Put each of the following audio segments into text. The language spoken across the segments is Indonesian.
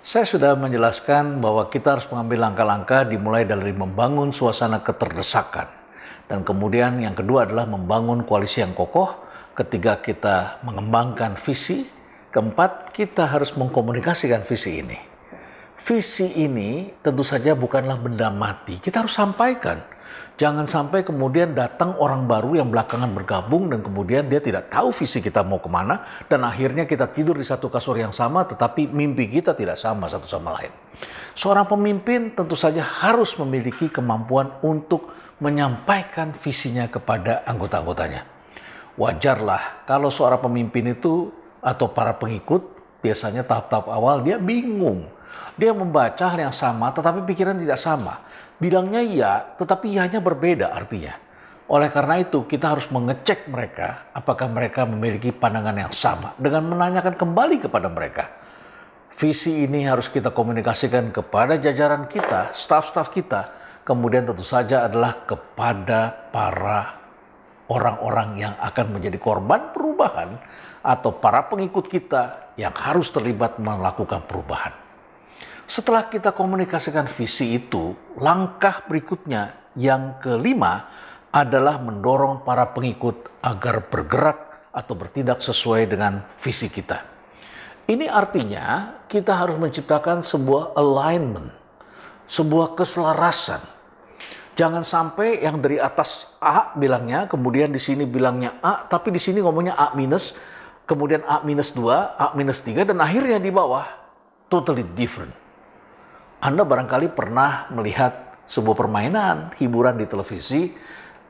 Saya sudah menjelaskan bahwa kita harus mengambil langkah-langkah dimulai dari membangun suasana keterdesakan. Dan kemudian yang kedua adalah membangun koalisi yang kokoh. Ketiga, kita mengembangkan visi. Keempat, kita harus mengkomunikasikan visi ini. Visi ini tentu saja bukanlah benda mati. Kita harus sampaikan. Jangan sampai kemudian datang orang baru yang belakangan bergabung dan kemudian dia tidak tahu visi kita mau kemana dan akhirnya kita tidur di satu kasur yang sama tetapi mimpi kita tidak sama satu sama lain. Seorang pemimpin tentu saja harus memiliki kemampuan untuk menyampaikan visinya kepada anggota-anggotanya. Wajarlah kalau seorang pemimpin itu atau para pengikut biasanya tahap-tahap awal dia bingung. Dia membaca hal yang sama tetapi pikiran tidak sama. Bilangnya iya, tetapi ianya berbeda artinya. Oleh karena itu, kita harus mengecek mereka apakah mereka memiliki pandangan yang sama dengan menanyakan kembali kepada mereka. Visi ini harus kita komunikasikan kepada jajaran kita, staf-staf kita, kemudian tentu saja adalah kepada para orang-orang yang akan menjadi korban perubahan atau para pengikut kita yang harus terlibat melakukan perubahan. Setelah kita komunikasikan visi itu, langkah berikutnya yang kelima adalah mendorong para pengikut agar bergerak atau bertindak sesuai dengan visi kita. Ini artinya kita harus menciptakan sebuah alignment, sebuah keselarasan. Jangan sampai yang dari atas A bilangnya, kemudian di sini bilangnya A, tapi di sini ngomongnya A minus, kemudian A minus 2, A minus 3, dan akhirnya di bawah totally different. Anda barangkali pernah melihat sebuah permainan hiburan di televisi,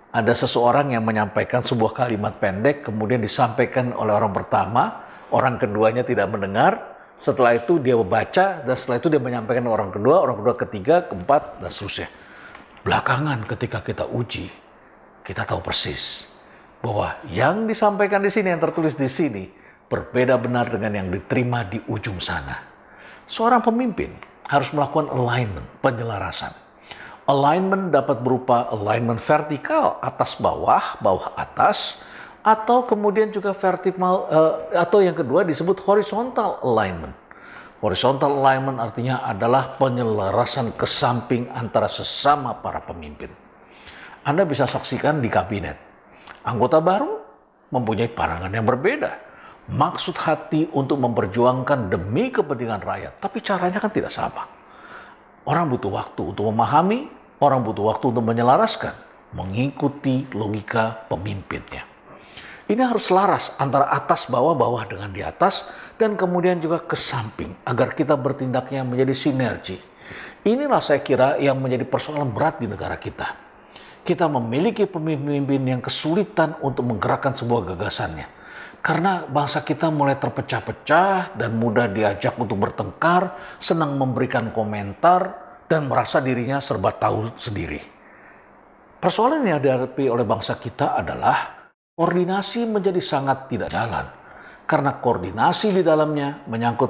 ada seseorang yang menyampaikan sebuah kalimat pendek, kemudian disampaikan oleh orang pertama, orang keduanya tidak mendengar, setelah itu dia membaca, dan setelah itu dia menyampaikan orang kedua ketiga, keempat, dan seterusnya. Belakangan ketika kita uji, kita tahu persis bahwa yang disampaikan di sini, yang tertulis di sini, berbeda benar dengan yang diterima di ujung sana. Seorang pemimpin harus melakukan alignment, penyelarasan. Alignment dapat berupa alignment vertikal, atas bawah, bawah atas, atau kemudian juga vertikal, atau yang kedua disebut horizontal alignment. Horizontal alignment artinya adalah penyelarasan ke samping antara sesama para pemimpin. Anda bisa saksikan di kabinet. Anggota baru mempunyai pandangan yang berbeda. Maksud hati untuk memperjuangkan demi kepentingan rakyat, tapi caranya kan tidak sama. Orang butuh waktu untuk memahami, orang butuh waktu untuk menyelaraskan, mengikuti logika pemimpinnya. Ini harus selaras antara atas bawah dengan di atas, dan kemudian juga ke samping agar kita bertindaknya menjadi sinergi. Inilah saya kira yang menjadi persoalan berat di negara kita. Kita memiliki pemimpin yang kesulitan untuk menggerakkan sebuah gagasannya. Karena bangsa kita mulai terpecah-pecah dan mudah diajak untuk bertengkar, senang memberikan komentar, dan merasa dirinya serba tahu sendiri. Persoalan yang dihadapi oleh bangsa kita adalah koordinasi menjadi sangat tidak jalan. Karena koordinasi di dalamnya menyangkut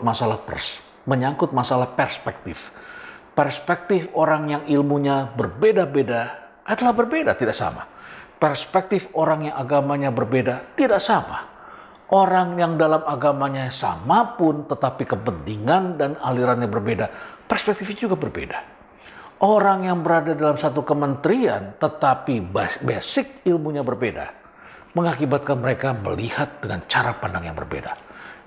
masalah perspektif. Perspektif orang yang ilmunya berbeda-beda adalah berbeda, tidak sama. Perspektif orang yang agamanya berbeda tidak sama. Orang yang dalam agamanya sama pun tetapi kepentingan dan alirannya berbeda, perspektifnya juga berbeda. Orang yang berada dalam satu kementerian tetapi basic ilmunya berbeda, mengakibatkan mereka melihat dengan cara pandang yang berbeda.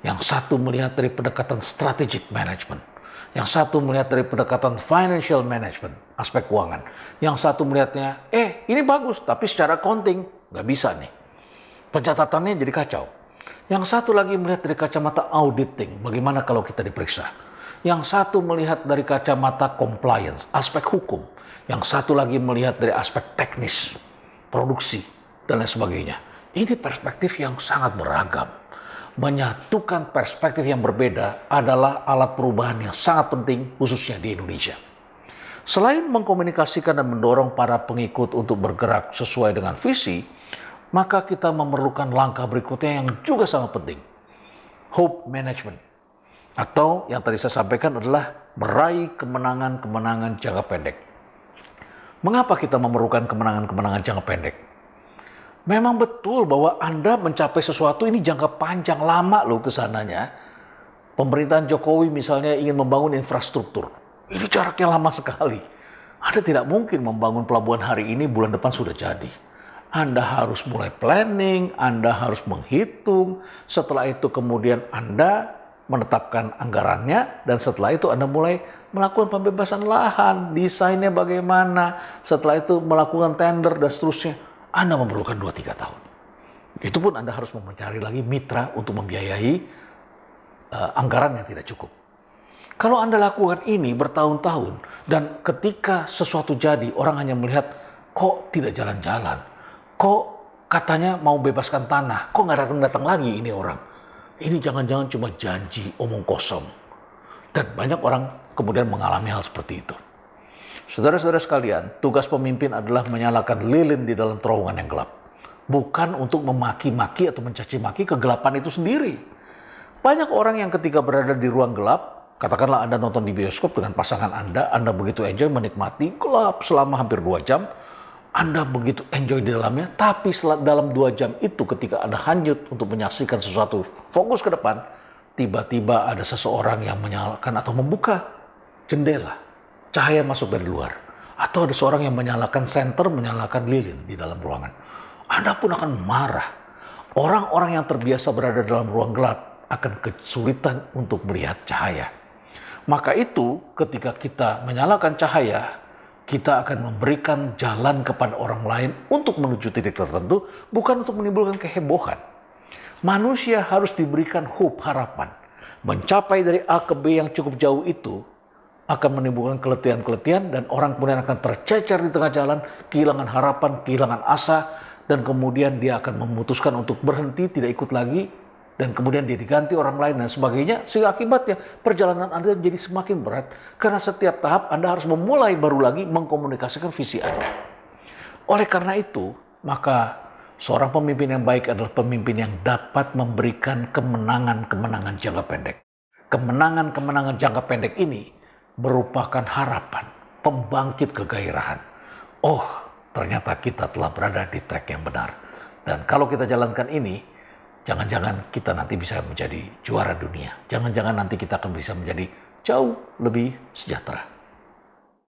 Yang satu melihat dari pendekatan strategic management, yang satu melihat dari pendekatan financial management, aspek keuangan. Yang satu melihatnya, ini bagus tapi secara accounting nggak bisa nih. Pencatatannya jadi kacau. Yang satu lagi melihat dari kacamata auditing, bagaimana kalau kita diperiksa. Yang satu melihat dari kacamata compliance, aspek hukum. Yang satu lagi melihat dari aspek teknis, produksi, dan lain sebagainya. Ini perspektif yang sangat beragam. Menyatukan perspektif yang berbeda adalah alat perubahan yang sangat penting, khususnya di Indonesia. Selain mengkomunikasikan dan mendorong para pengikut untuk bergerak sesuai dengan visi, maka kita memerlukan langkah berikutnya yang juga sangat penting. Hope management. Atau yang tadi saya sampaikan adalah meraih kemenangan-kemenangan jangka pendek. Mengapa kita memerlukan kemenangan-kemenangan jangka pendek? Memang betul bahwa Anda mencapai sesuatu ini jangka panjang, lama loh kesananya. Pemerintahan Jokowi misalnya ingin membangun infrastruktur. Ini jaraknya lama sekali. Anda tidak mungkin membangun pelabuhan hari ini, bulan depan sudah jadi. Anda harus mulai planning, Anda harus menghitung. Setelah itu kemudian Anda menetapkan anggarannya, dan setelah itu Anda mulai melakukan pembebasan lahan, desainnya bagaimana, setelah itu melakukan tender dan seterusnya. Anda memerlukan 2-3 tahun. Itu pun Anda harus mencari lagi mitra untuk membiayai anggaran yang tidak cukup. Kalau Anda lakukan ini bertahun-tahun, dan ketika sesuatu jadi, orang hanya melihat, kok tidak jalan-jalan, kok katanya mau bebaskan tanah, kok nggak datang-datang lagi ini orang. Ini jangan-jangan cuma janji, omong kosong. Dan banyak orang kemudian mengalami hal seperti itu. Saudara-saudara sekalian, tugas pemimpin adalah menyalakan lilin di dalam terowongan yang gelap. Bukan untuk memaki-maki atau mencaci maki kegelapan itu sendiri. Banyak orang yang ketika berada di ruang gelap, katakanlah Anda nonton di bioskop dengan pasangan Anda begitu enjoy menikmati gelap selama hampir 2 jam, Anda begitu enjoy di dalamnya, tapi dalam 2 jam itu ketika Anda hanyut untuk menyaksikan sesuatu fokus ke depan, tiba-tiba ada seseorang yang menyalakan atau membuka jendela, cahaya masuk dari luar. Atau ada seorang yang menyalakan senter, menyalakan lilin di dalam ruangan. Anda pun akan marah. Orang-orang yang terbiasa berada dalam ruang gelap akan kesulitan untuk melihat cahaya. Maka itu ketika kita menyalakan cahaya, kita akan memberikan jalan kepada orang lain untuk menuju titik tertentu, bukan untuk menimbulkan kehebohan. Manusia harus diberikan hope, harapan. Mencapai dari A ke B yang cukup jauh itu akan menimbulkan keletihan-keletihan, dan orang kemudian akan tercecer di tengah jalan, kehilangan harapan, kehilangan asa, dan kemudian dia akan memutuskan untuk berhenti, tidak ikut lagi, dan kemudian dia diganti orang lain dan sebagainya, sehingga akibatnya perjalanan Anda jadi semakin berat, karena setiap tahap Anda harus memulai baru lagi mengkomunikasikan visi Anda. Oleh karena itu, maka seorang pemimpin yang baik adalah pemimpin yang dapat memberikan kemenangan-kemenangan jangka pendek. Kemenangan-kemenangan jangka pendek ini merupakan harapan, pembangkit kegairahan. Oh, ternyata kita telah berada di track yang benar. Dan kalau kita jalankan ini, jangan-jangan kita nanti bisa menjadi juara dunia. Jangan-jangan nanti kita akan bisa menjadi jauh lebih sejahtera.